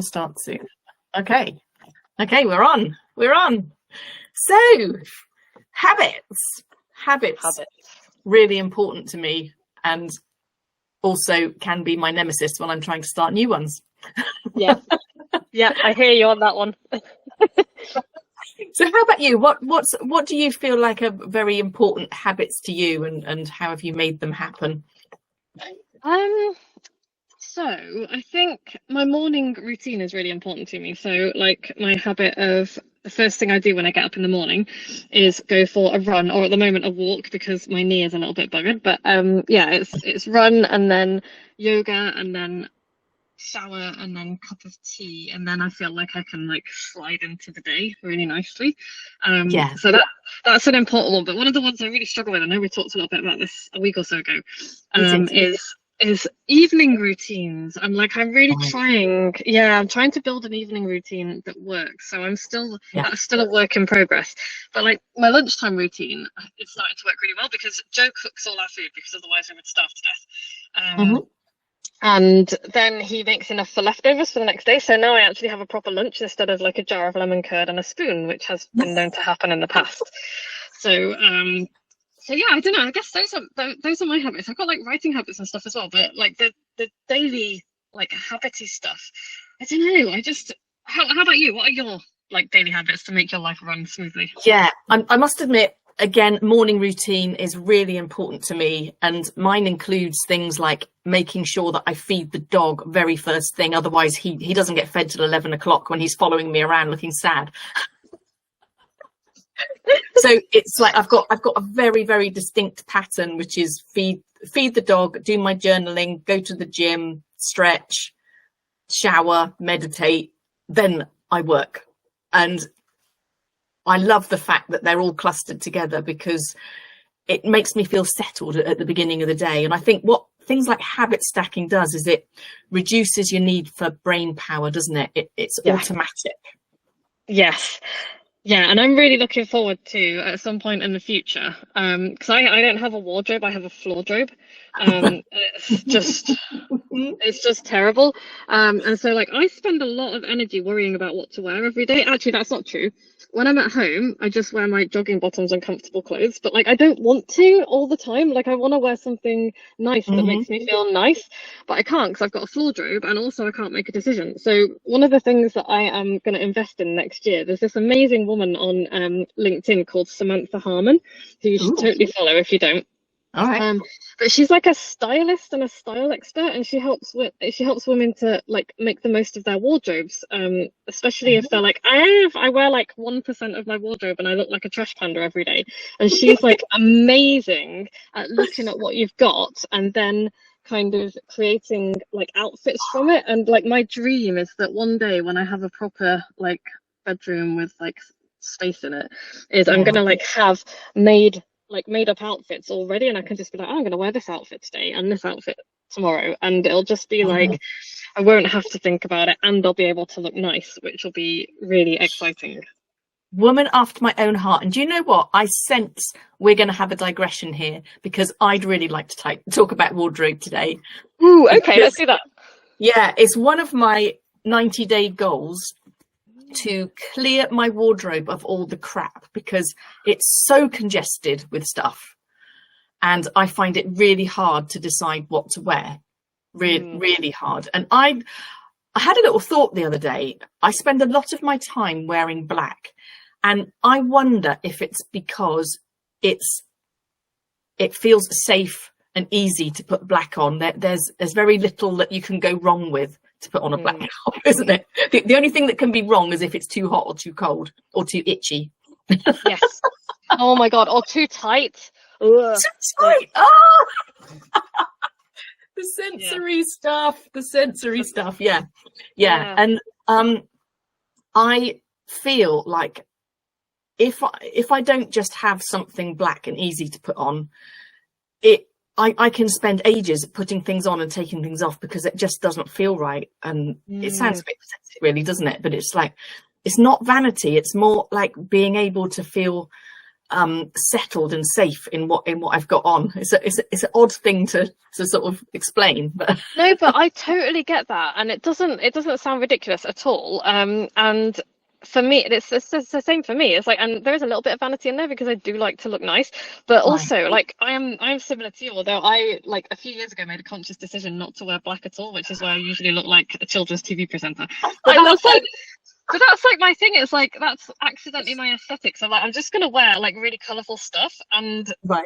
start soon. Okay, we're on. So, habits, really important to me, and also can be my nemesis when I'm trying to start new ones. Yeah, I hear you on that one. So how about you? What do you feel like are very important habits to you, and how have you made them happen? So I think my morning routine is really important to me. So like my habit of the first thing I do when I get up in the morning is go for a run, or at the moment a walk because my knee is a little bit buggered. But it's run and then yoga and then shower and then cup of tea, and then I feel like I can like slide into the day really nicely. So that's an important one. But one of the ones I really struggle with, I know we talked a little bit about this a week or so ago, is evening routines. I'm really trying. Yeah, I'm trying to build an evening routine that works. So that's still a work in progress. But like my lunchtime routine, it's starting to work really well because Joe cooks all our food because otherwise we would starve to death. And then he makes enough for leftovers for the next day. So now I actually have a proper lunch instead of like a jar of lemon curd and a spoon, which has been known to happen in the past. So yeah, I don't know. I guess those are my habits. I've got like writing habits and stuff as well, but like the daily like habity stuff, I don't know. How about you? What are your like daily habits to make your life run smoothly? Yeah, I must admit, again, morning routine is really important to me, and mine includes things like making sure that I feed the dog very first thing. Otherwise, he doesn't get fed till 11 o'clock when he's following me around looking sad. So it's like I've got a very, very distinct pattern, which is feed the dog, do my journaling, go to the gym, stretch, shower, meditate, then I work. And I love the fact that they're all clustered together because it makes me feel settled at the beginning of the day. And I think what things like habit stacking does is it reduces your need for brain power, doesn't it? It's automatic. Yes. Yeah, and I'm really looking forward to at some point in the future, because I don't have a wardrobe, I have a floordrobe. It's just terrible. And so like I spend a lot of energy worrying about what to wear every day. Actually, that's not true. When I'm at home, I just wear my jogging bottoms and comfortable clothes, but like I don't want to all the time. Like I want to wear something nice that makes me feel nice, but I can't because I've got a floordrobe, and also I can't make a decision. So one of the things that I am going to invest in next year, there's this amazing woman on LinkedIn called Samantha Harmon, who you should totally follow if you don't. All right. But she's like a stylist and a style expert, and she helps women to like make the most of their wardrobes, especially if they're like, I wear like 1% of my wardrobe and I look like a trash panda every day. And she's like amazing at looking at what you've got and then kind of creating like outfits from it. And like my dream is that one day when I have a proper like bedroom with like space in it, is I'm gonna like have made up outfits already, and I can just be like, I'm going to wear this outfit today and this outfit tomorrow, and it'll just be like I won't have to think about it, and I'll be able to look nice, which will be really exciting. Woman after my own heart. And do you know what? I sense we're going to have a digression here because I'd really like to talk about wardrobe today. Ooh, okay, let's do that. Yeah, it's one of my 90-day goals to clear my wardrobe of all the crap because it's so congested with stuff, and I find it really hard to decide what to wear. Really hard. And I had a little thought the other day. I spend a lot of my time wearing black, and I wonder if it's because it feels safe and easy to put black on. There's very little that you can go wrong with to put on a black top, isn't it? The only thing that can be wrong is if it's too hot or too cold or too itchy. Yes. Oh my God. Or too tight. Ugh. Too tight. Oh! The sensory stuff. Yeah. And I feel like if I don't just have something black and easy to put on, I can spend ages putting things on and taking things off because it just doesn't feel right. And it sounds a bit pathetic, really, doesn't it? But it's like, it's not vanity. It's more like being able to feel settled and safe in what I've got on. It's an odd thing to sort of explain, but no, but I totally get that, and it doesn't sound ridiculous at all. And for me, it's the same for me. It's like, and there is a little bit of vanity in there because I do like to look nice, but also like I'm similar to you. Although I, like, a few years ago made a conscious decision not to wear black at all, which is why I usually look like a children's TV presenter. But that's like my thing. It's like that's accidentally my aesthetic. So like I'm just gonna wear like really colourful stuff, and but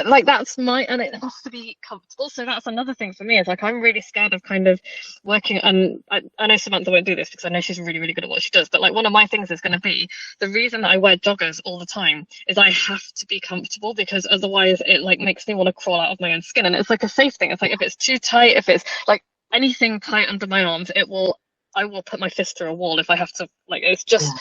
like that's and it has to be comfortable. So that's another thing for me. Is like I'm really scared of kind of working. And I know Samantha won't do this because I know she's really really good at what she does. But like one of my things is going to be the reason that I wear joggers all the time is I have to be comfortable, because otherwise it like makes me want to crawl out of my own skin. And it's like a safe thing. It's like if it's too tight, if it's like anything tight under my arms, I will put my fist through a wall if I have to. Like, it's just,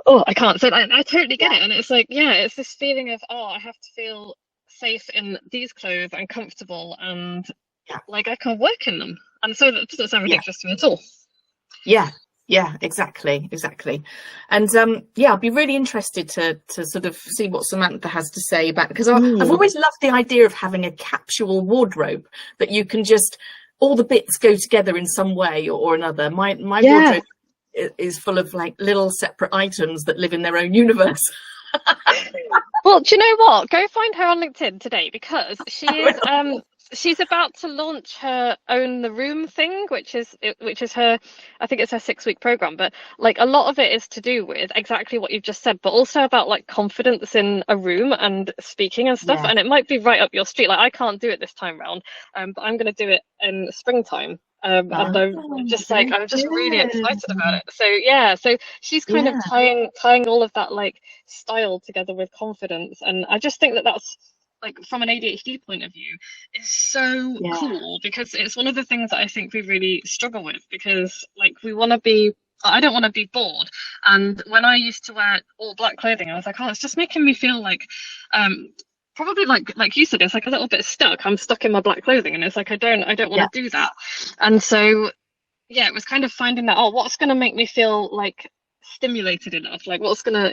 I can't. So I totally get it. And it's like, it's this feeling of, I have to feel safe in these clothes and comfortable, and like I can work in them. And so that doesn't sound ridiculous to me at all. Yeah, exactly. And I'd be really interested to sort of see what Samantha has to say about, because I've always loved the idea of having a capsule wardrobe that you can just, all the bits go together in some way or another. My wardrobe is full of like little separate items that live in their own universe. Well, do you know what? Go find her on LinkedIn today, because she is she's about to launch her Own the Room thing, which is her, I think it's her 6-week program, but like a lot of it is to do with exactly what you've just said, but also about like confidence in a room and speaking and stuff. And it might be right up your street. Like I can't do it this time round, but I'm going to do it in springtime. And I'm just really excited about it. So she's kind of tying all of that like style together with confidence, and I just think that that's, like, from an ADHD point of view, is so cool, because it's one of the things that I think we really struggle with, because like I don't want to be bored. And when I used to wear all black clothing, I was like, it's just making me feel like probably like you said, it's like a little bit stuck. I'm stuck in my black clothing, and it's like I don't want to do that. And so it was kind of finding that, what's going to make me feel like stimulated enough, like what's gonna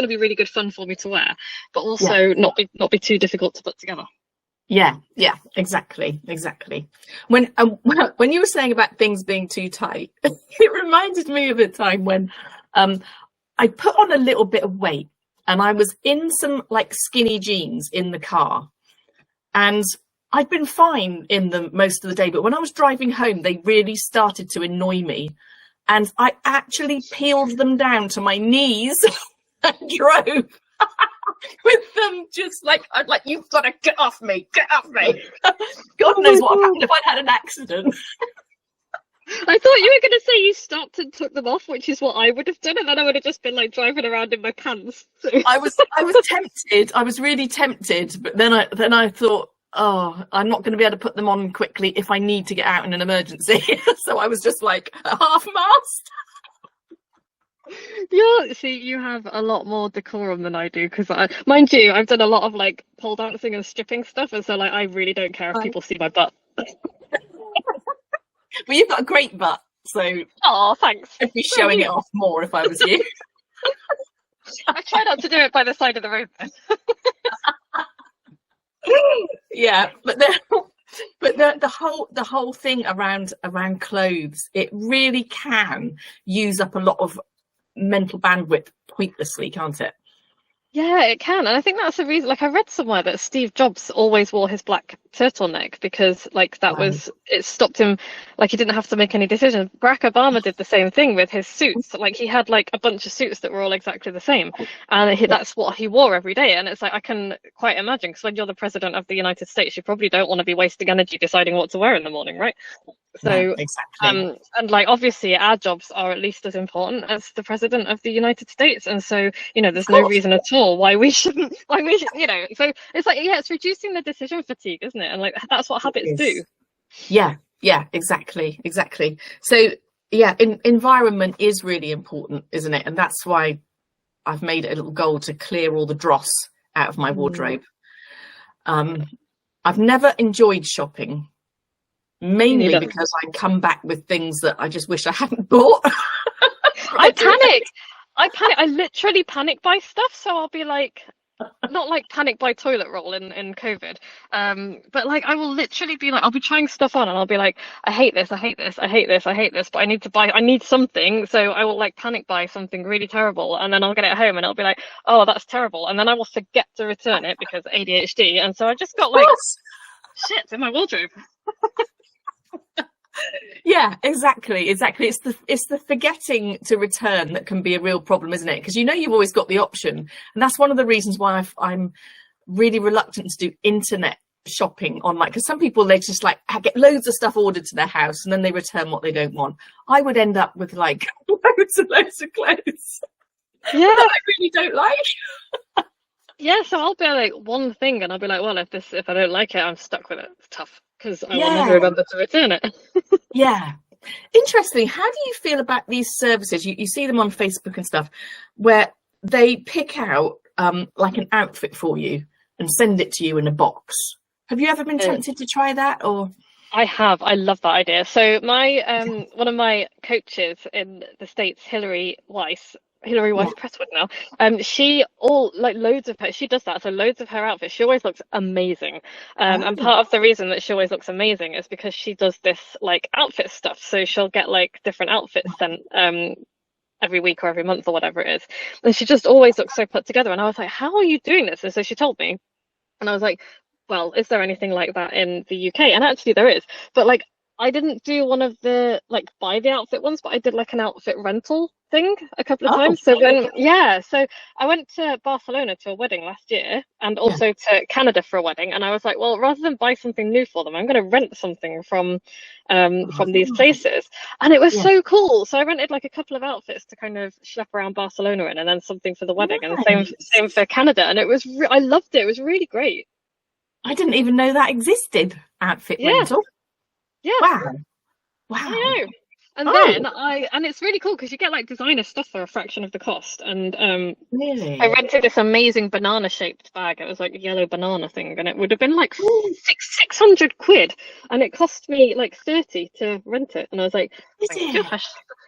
be really good fun for me to wear, but also not be too difficult to put together. Exactly. When you were saying about things being too tight, it reminded me of a time when I put on a little bit of weight, and I was in some like skinny jeans in the car, and I'd been fine in them most of the day, but when I was driving home they really started to annoy me. And I actually peeled them down to my knees and drove with them, just like, I'm like, you've got to get off me. God knows what happened if I'd had an accident. I thought you were going to say you stopped and took them off, which is what I would have done, and then I would have just been like driving around in my pants. So. I was tempted. I was really tempted, but then I thought, I'm not going to be able to put them on quickly if I need to get out in an emergency. So I was just like half-mast. You have a lot more decorum than I do, because mind you, I've done a lot of like pole dancing and stripping stuff, and so like I really don't care if people see my butt. Well, you've got a great butt, so thanks. I'd be showing it off more if I was you. I try not to do it by the side of the road then. But the whole thing around clothes, it really can use up a lot of mental bandwidth pointlessly, can't it? Yeah, it can. And I think that's the reason, like I read somewhere that Steve Jobs always wore his black turtleneck, because like it stopped him, like he didn't have to make any decisions. Barack Obama did the same thing with his suits. Like he had like a bunch of suits that were all exactly the same, and that's what he wore every day. And it's like, I can quite imagine, because when you're the president of the United States, you probably don't want to be wasting energy deciding what to wear in the morning, right? So exactly. And like obviously our jobs are at least as important as the president of the United States, and so there's no reason at all why we shouldn't so it's like it's reducing the decision fatigue, isn't it? And like that's what habits do. Exactly. So environment is really important, isn't it? And that's why I've made it a little goal to clear all the dross out of my wardrobe. I've never enjoyed shopping, mainly because I come back with things that I just wish I hadn't bought. I panic. I literally panic buy stuff. So I'll be like, not like panic buy toilet roll in COVID. But like I will literally be like, I'll be trying stuff on and I'll be like, I hate this, I hate this, I hate this, I hate this, but I need something. So I will like panic buy something really terrible and then I'll get it home and it'll be like, oh, that's terrible. And then I will forget to return it because ADHD. And so I just got like shit in my wardrobe. Yeah, exactly. It's the forgetting to return that can be a real problem, isn't it? Because you've always got the option, and that's one of the reasons why I'm really reluctant to do internet shopping online. Because some people, they just like get loads of stuff ordered to their house and then they return what they don't want. I would end up with like loads and loads of clothes Yeah, that I really don't like. yeah. So I'll be like one thing and I'll be like, well, if I don't like it, I'm stuck with it. It's tough because I will never remember to return it. Yeah. Interesting. How do you feel about these services? You see them on Facebook and stuff where they pick out like an outfit for you and send it to you in a box. Have you ever been tempted to try that? Or I have. I love that idea. So my one of my coaches in the States, Hillary Weiss Presswood now. She does that. So loads of her outfits. She always looks amazing. And part of the reason that she always looks amazing is because she does this like outfit stuff. So she'll get like different outfits sent every week or every month or whatever it is. And she just always looks so put together. And I was like, how are you doing this? And so she told me, and I was like, well, is there anything like that in the UK? And actually there is. But like I didn't do one of the like buy the outfit ones, but I did like an outfit rental thing a couple of times. So so I went to Barcelona to a wedding last year and also to Canada for a wedding. And I was like, well, rather than buy something new for them, I'm going to rent something from these places. And it was so cool. So I rented like a couple of outfits to kind of schlep around Barcelona in, and then something for the wedding, and same for Canada. And it was I loved it. It was really great. I didn't even know that existed. Outfit rental. Yeah. Wow. I know. And then and it's really cool because you get like designer stuff for a fraction of the cost. And really? I rented this amazing banana shaped bag. It was like a yellow banana thing, and it would have been like 600 quid, and it cost me like 30 to rent it. And I was like,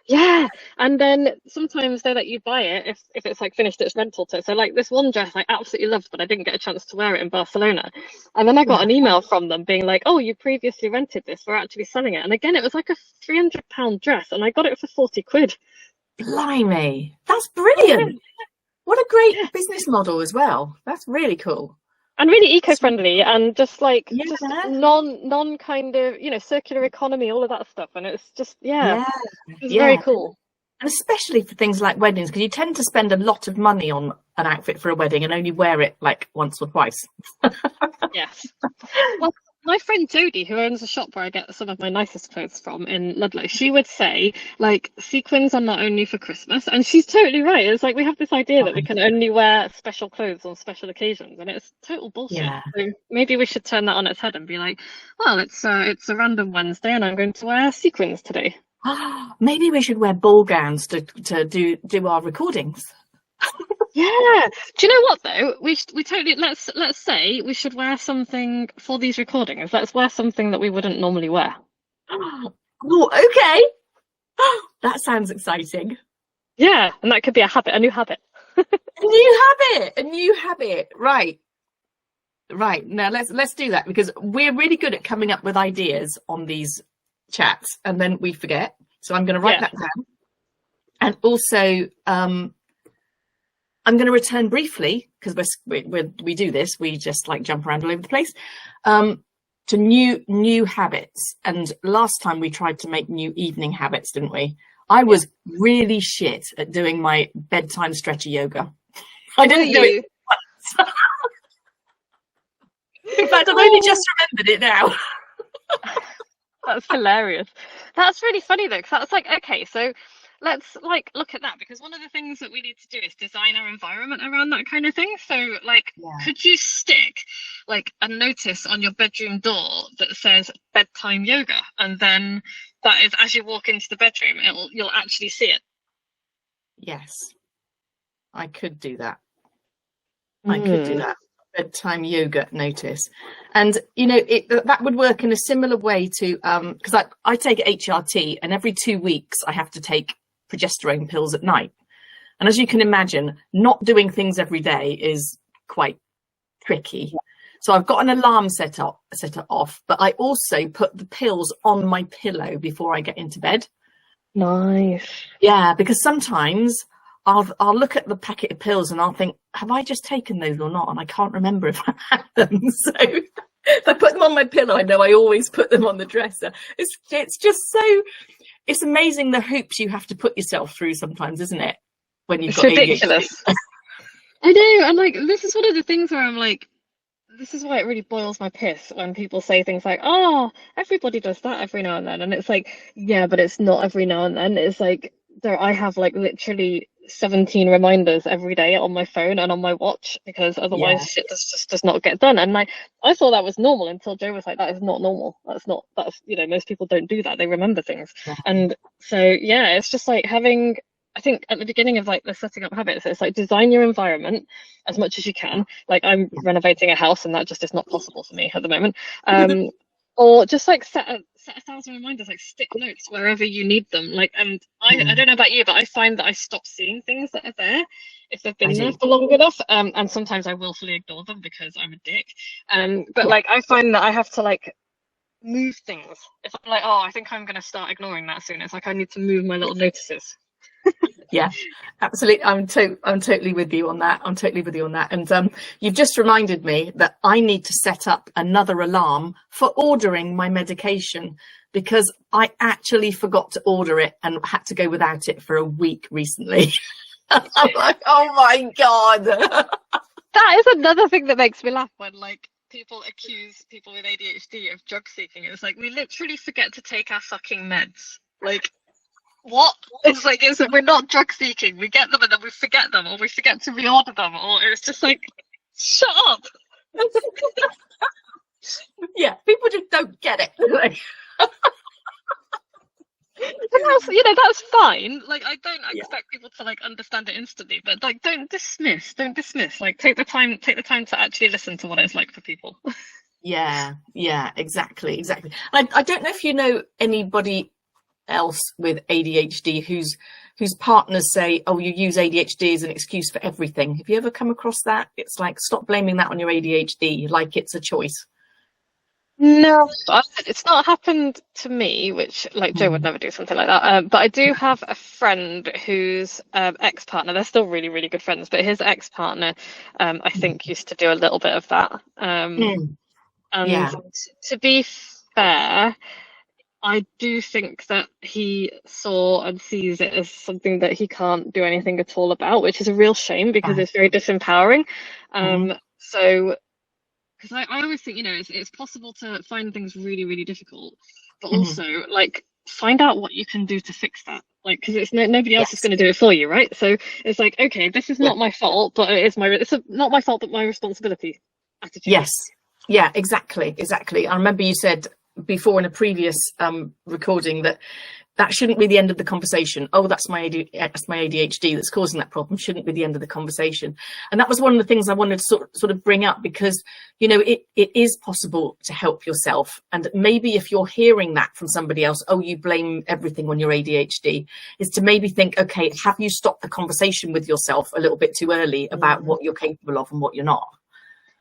yeah. And then sometimes they let you buy it if it's like finished its rental term. So like this one dress I absolutely loved, but I didn't get a chance to wear it in Barcelona. And then I got an email from them being like, oh, you previously rented this, we're actually selling it. And again, it was like a £300 dress, and I got it for 40 quid. Blimey, that's brilliant. What a great business model as well. That's really cool. And really eco-friendly, and just like just non kind of, circular economy, all of that stuff. And it's just it's very cool. And especially for things like weddings, because you tend to spend a lot of money on an outfit for a wedding and only wear it like once or twice. Yes. Well, my friend Jodie, who owns a shop where I get some of my nicest clothes from in Ludlow, she would say, like, sequins are not only for Christmas. And she's totally right. It's like we have this idea that we can only wear special clothes on special occasions, and it's total bullshit. Yeah. So maybe we should turn that on its head and be like, well, it's a random Wednesday and I'm going to wear sequins today. Maybe we should wear ball gowns to do our recordings. Yeah. Do you know what though? We totally let's say we should wear something for these recordings. Let's wear something that we wouldn't normally wear. Oh, okay. That sounds exciting. Yeah, and that could be a new habit. A new habit. Right. Now let's do that, because we're really good at coming up with ideas on these chats and then we forget. So I'm going to write that down. And also I'm going to return briefly, because we do this, we just like jump around all over the place, to new habits. And last time we tried to make new evening habits, didn't we? I was really shit at doing my bedtime stretchy yoga. I didn't do it once. In fact, I've only just remembered it now. That's hilarious. That's really funny though, because that's like, okay, so let's like look at that, because one of the things that we need to do is design our environment around that kind of thing. So like, could you stick like a notice on your bedroom door that says bedtime yoga, and then that is, as you walk into the bedroom, you'll actually see it? Yes, I could do that. I could do that. Bedtime yoga notice. And that would work in a similar way to because I take HRT, and every 2 weeks I have to take progesterone pills at night. And as you can imagine, not doing things every day is quite tricky. So I've got an alarm set it off, but I also put the pills on my pillow before I get into bed. Nice. Yeah, because sometimes I'll look at the packet of pills and I'll think, have I just taken those or not? And I can't remember if I had them. So if I put them on my pillow, I know I always put them on the dresser. It's just so, it's amazing the hoops you have to put yourself through sometimes, isn't it? When you've got ridiculous. ADHD. I know, and like this is one of the things where I'm like, this is why it really boils my piss when people say things like, oh, everybody does that every now and then. And it's like, yeah, but it's not every now and then. It's like I have like literally 17 reminders every day on my phone and on my watch, because otherwise shit just does not get done. And like I thought that was normal until Joe was like, that is not normal. That's most people don't do that. They remember things. And so yeah, it's just like having, I think at the beginning of like the setting up habits, it's like design your environment as much as you can. Like I'm renovating a house and that just is not possible for me at the moment. Or just like set 1,000 reminders, like stick notes wherever you need them. Like, and I don't know about you, but I find that I stop seeing things that are there if they've been there for long enough. And sometimes I willfully ignore them because I'm a dick. But like I find that I have to like move things. If I'm like, oh, I think I'm gonna start ignoring that soon, it's like I need to move my little notices. Yeah, absolutely. I'm totally with you on that. And you've just reminded me that I need to set up another alarm for ordering my medication, because I actually forgot to order it and had to go without it for a week recently. I'm like, oh my God. That is another thing that makes me laugh when like people accuse people with ADHD of drug seeking. It's like, we literally forget to take our fucking meds. Like, what? It's like, we're not drug seeking. We get them and then we forget them, or we forget to reorder them, or it's just like, shut up. Yeah, people just don't get it. And that's fine. Like, I don't expect people to like understand it instantly, but like, don't dismiss. Like, take the time to actually listen to what it's like for people. Yeah, exactly. I don't know if you know anybody else with ADHD whose partners say, oh, you use ADHD as an excuse for everything. Have you ever come across that? It's like, stop blaming that on your ADHD, like it's a choice. No, it's not happened to me, which like Joe would never do something like that. But I do have a friend whose ex-partner, they're still really, really good friends, but his ex-partner, I think used to do a little bit of that. And to be fair, I do think that he saw and sees it as something that he can't do anything at all about, which is a real shame because it's very disempowering. So, because I always think, it's possible to find things really, really difficult, but also like find out what you can do to fix that. Like, because it's nobody else is going to do it for you, right? So it's like, okay, this is not my fault, but it's not my fault, but my responsibility attitude. Yes. Yeah, exactly. I remember you said before in a previous recording that shouldn't be the end of the conversation. Oh, that's my ADHD that's causing that problem. Shouldn't be the end of the conversation. And that was one of the things I wanted to sort of bring up, because it is possible to help yourself. And maybe if you're hearing that from somebody else, oh, you blame everything on your ADHD, is to maybe think, okay, have you stopped the conversation with yourself a little bit too early about what you're capable of and what you're not?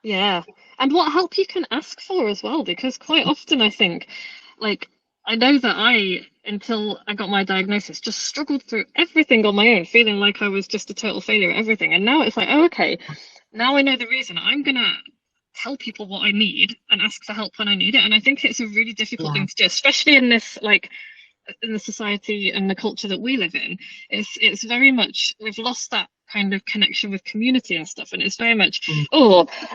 Yeah, and what help you can ask for as well, because quite often I think, like, I know that until I got my diagnosis, just struggled through everything on my own, feeling like I was just a total failure at everything. And now it's like, oh, okay, now I know the reason. I'm gonna tell people what I need and ask for help when I need it. And I think it's a really difficult thing to do, especially in this, like, in the society and the culture that we live in. It's very much, we've lost that kind of connection with community and stuff, and it's very much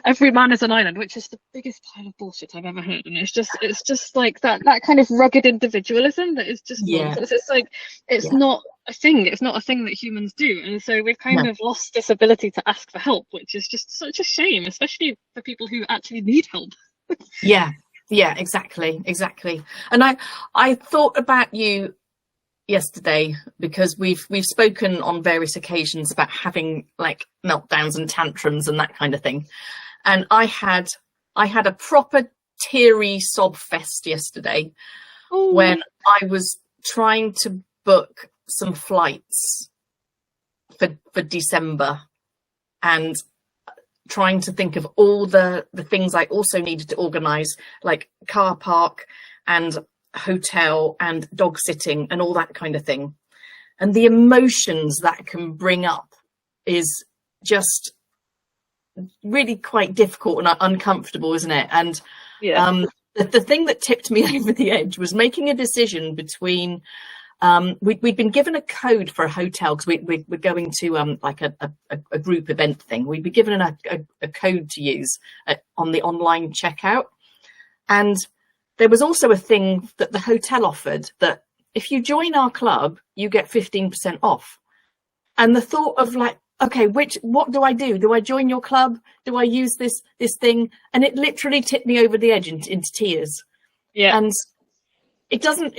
every man is an island, which is the biggest pile of bullshit I've ever heard. And it's just like that kind of rugged individualism that is just nonsense. It's like it's not a thing that humans do, and so we've kind of lost this ability to ask for help, which is just such a shame, especially for people who actually need help. Yeah, exactly. And I thought about you yesterday, because we've spoken on various occasions about having like meltdowns and tantrums and that kind of thing. And I had a proper teary sob fest yesterday when I was trying to book some flights for December, and trying to think of all the things I also needed to organise, like car park and hotel and dog sitting and all that kind of thing. And the emotions that can bring up is just really quite difficult and uncomfortable, isn't it? And the thing that tipped me over the edge was making a decision between we'd been given a code for a hotel, because we're going to like a group event thing. We'd be given a code to use on the online checkout, and there was also a thing that the hotel offered that if you join our club, you get 15% off. And the thought of like, okay, what do I do? Do I join your club? Do I use this thing? And it literally tipped me over the edge into tears. Yeah. And it doesn't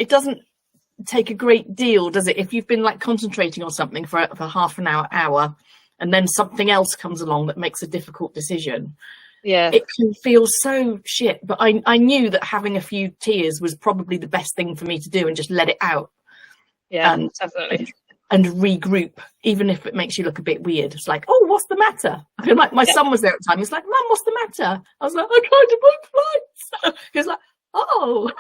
take a great deal, does it? If you've been like concentrating on something for half an hour, and then something else comes along that makes a difficult decision. Yeah, it can feel so shit. But I knew that having a few tears was probably the best thing for me to do, and just let it out. Yeah, definitely. And regroup, even if it makes you look a bit weird. It's like, oh, what's the matter? I feel like my son was there at the time. He's like, Mum, what's the matter? I was like, I tried to book flights. He was like, oh.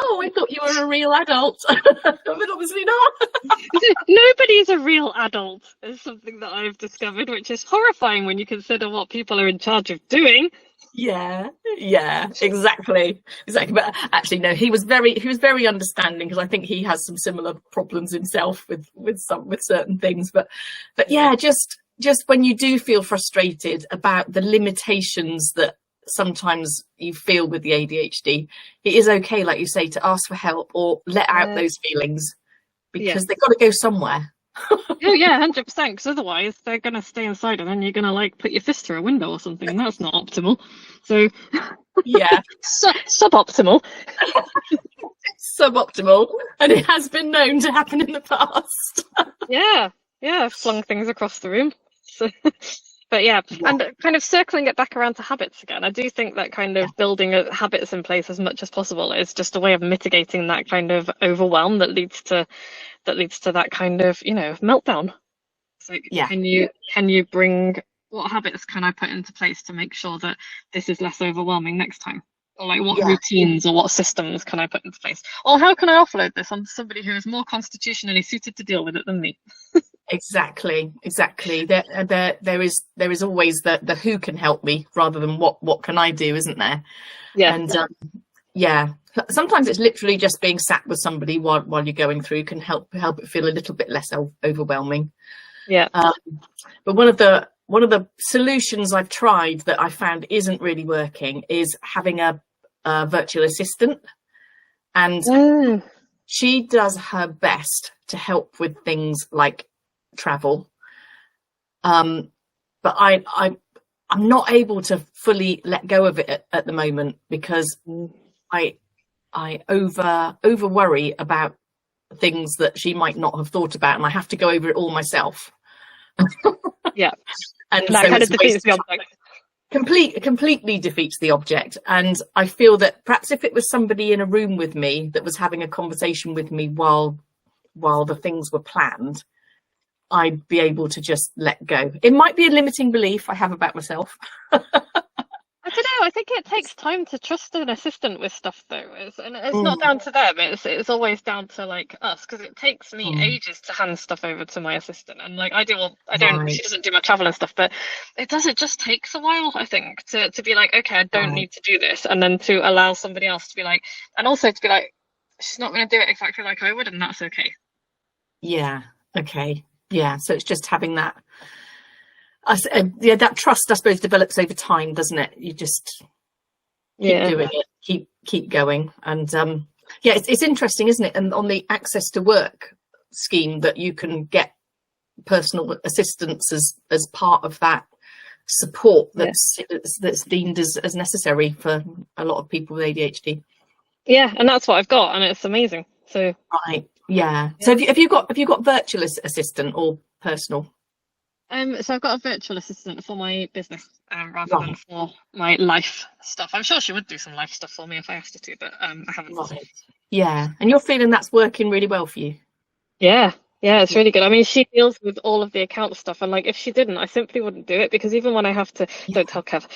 Oh, I thought you were a real adult. But obviously not. Nobody's a real adult is something that I've discovered, which is horrifying when you consider what people are in charge of doing. Yeah, exactly. But actually, no, he was very understanding, because I think he has some similar problems himself with certain things. But yeah, just when you do feel frustrated about the limitations that sometimes you feel with the ADHD, it is okay, like you say, to ask for help or let out those feelings, because they've got to go somewhere. Oh yeah, 100%, because otherwise they're going to stay inside, and then you're going to like put your fist through a window or something, and that's not optimal. So yeah, suboptimal. Suboptimal, and it has been known to happen in the past. yeah, I've flung things across the room. So but yeah, and kind of circling it back around to habits again, I do think that kind of building habits in place as much as possible is just a way of mitigating that kind of overwhelm that leads to that kind of, meltdown. It's like, can you bring, what habits can I put into place to make sure that this is less overwhelming next time? Or like what routines or what systems can I put into place? Or how can I offload this on somebody who is more constitutionally suited to deal with it than me? Exactly. There is always the who can help me rather than what can I do, isn't there? Yeah. And sometimes it's literally just being sat with somebody while you're going through can help it feel a little bit less overwhelming. Yeah. But one of the solutions I've tried that I found isn't really working is having a virtual assistant, and she does her best to help with things like travel, but I'm not able to fully let go of it at the moment, because I over worry about things that she might not have thought about, and I have to go over it all myself. Yeah, and that so kind of defeats the object. Completely defeats the object. And I feel that perhaps if it was somebody in a room with me that was having a conversation with me while the things were planned, I'd be able to just let go. It might be a limiting belief I have about myself. I don't know. I think it takes time to trust an assistant with stuff, though. It's not down to them. It's always down to like us, because it takes me ages to hand stuff over to my assistant, and like I don't. Right. She doesn't do my travel and stuff, but it just takes a while, I think, to be like, okay, I don't need to do this, and then to allow somebody else to be like, and also to be like, she's not going to do it exactly like I would, and that's okay. Yeah. Okay. Yeah. So it's just having that. That trust, I suppose, develops over time, doesn't it? You just keep doing it, keep going, and it's interesting, isn't it? And on the access to work scheme, that you can get personal assistance as part of that support that's deemed as necessary for a lot of people with ADHD. Yeah, and that's what I've got, and it's amazing. So So have you got virtual assistant or personal? So I've got a virtual assistant for my business rather than for my life stuff. I'm sure she would do some life stuff for me if I asked her to, but I haven't. Yeah, and you're feeling that's working really well for you? Yeah, Yeah, it's really good. I mean, she deals with all of the account stuff, and like if she didn't, I simply wouldn't do it because even when I have to, Yeah. don't tell Kev.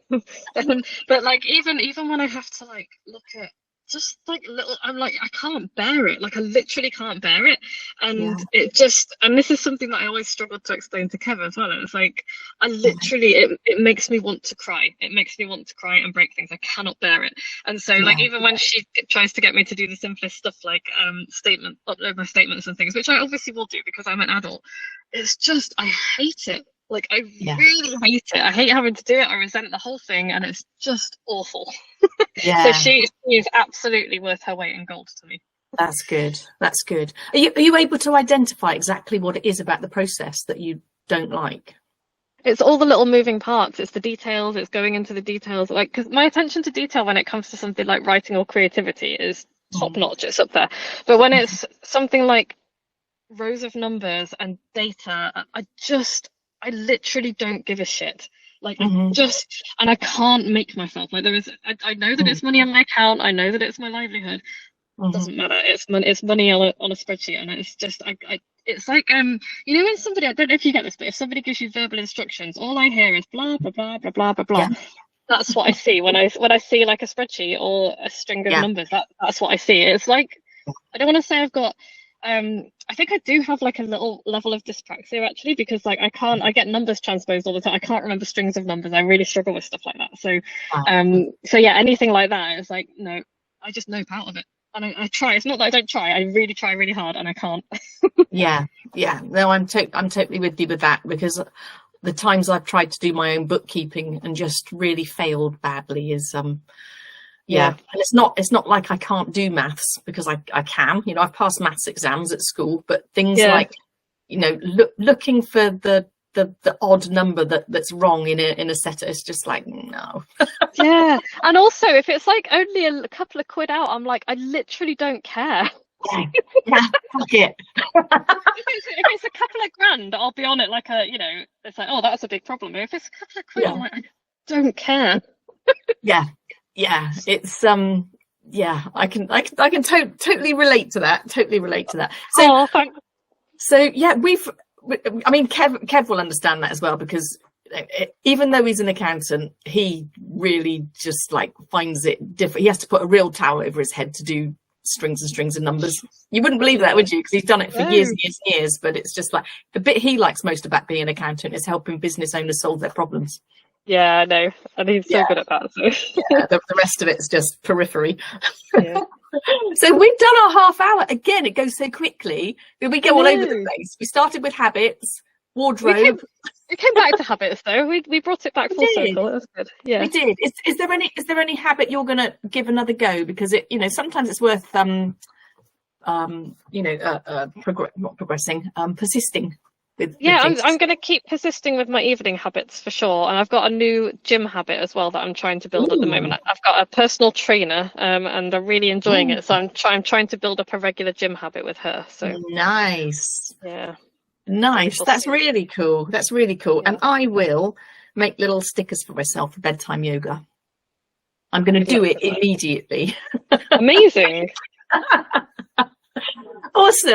But like even when I have to like look at just like little, I'm like I can't bear it. Like I literally can't bear it, Yeah. and it just and this is something that I always struggle to explain to Kev as well. It's like I literally it makes me want to cry. It makes me want to cry and break things. I cannot bear it. And so like Yeah. even when she tries to get me to do the simplest stuff like upload my statements and things, which I obviously will do because I'm an adult, it's just I hate it. Like I Yeah. really hate it. I hate having to do it. I resent the whole thing, and it's just awful. So Yeah. she is absolutely worth her weight in gold to me. That's good. That's good. Are you able to identify exactly what it is about the process that you don't like? It's all the little moving parts. It's the details. It's going into the details. Like, because my attention to detail when it comes to something like writing or creativity is top Mm. notch. It's up there. But when it's something like rows of numbers and data, I literally don't give a shit. Like and I can't make myself like I know that it's money on my account. I know that it's my livelihood. Doesn't matter. It's money on a spreadsheet, and it's just it's like you know when somebody, I don't know if you get this, but if somebody gives you verbal instructions, all I hear is blah blah blah blah blah blah blah. Yeah. That's what I see when I see like a spreadsheet or a string of Yeah. numbers. That's what I see. It's like I don't want to say I've got I think I do have like a little level of dyspraxia actually, because like I get numbers transposed all the time. I can't remember strings of numbers. I really struggle with stuff like that. So yeah, anything like that is like no, I just nope out of it. And I try. It's not that I don't try. I really try really hard, and I can't. Yeah. Yeah. No, I'm totally with you with that, because the times I've tried to do my own bookkeeping and just really failed badly is yeah. And it's not like I can't do maths, because I can. You know, I've passed maths exams at school, but things like, you know, looking for the odd number that's wrong in a set, it's just like no. Yeah, and also if it's like only a couple of quid out, I'm like I literally don't care. Yeah, fuck it. If it's a couple of grand, I'll be on it like a, you know, it's like, oh, that's a big problem. But if it's a couple of quid, I'm like, I don't care. Yeah. It's yeah, I can totally relate to that. Totally relate to that. So Thanks. so yeah, I mean, Kev will understand that as well, because even though he's an accountant, he really just like finds it different. He has to put a real towel over his head to do strings and strings of numbers. You wouldn't believe that, would you? Because he's done it for years and years and years. But it's just like the bit he likes most about being an accountant is helping business owners solve their problems. Yeah, I know. And he's so good at that. So. Yeah, the rest of it's just periphery. Yeah. So we've done our half hour. Again, it goes so quickly. We go all over the place. We started with habits, wardrobe. We came back to habits though. We brought it back full circle. It was good. Yeah. We did. Is there any habit you're gonna give another go? Because it, you know, sometimes it's worth persisting. I'm going to keep persisting with my evening habits for sure, and I've got a new gym habit as well that I'm trying to build at the moment. I've got a personal trainer, and I'm really enjoying it. So I'm trying to build up a regular gym habit with her. So nice. Yeah, nice. That's really cool. That's really cool. Yeah. And I will make little stickers for myself for bedtime yoga. I'm going to do it immediately. Amazing. Awesome.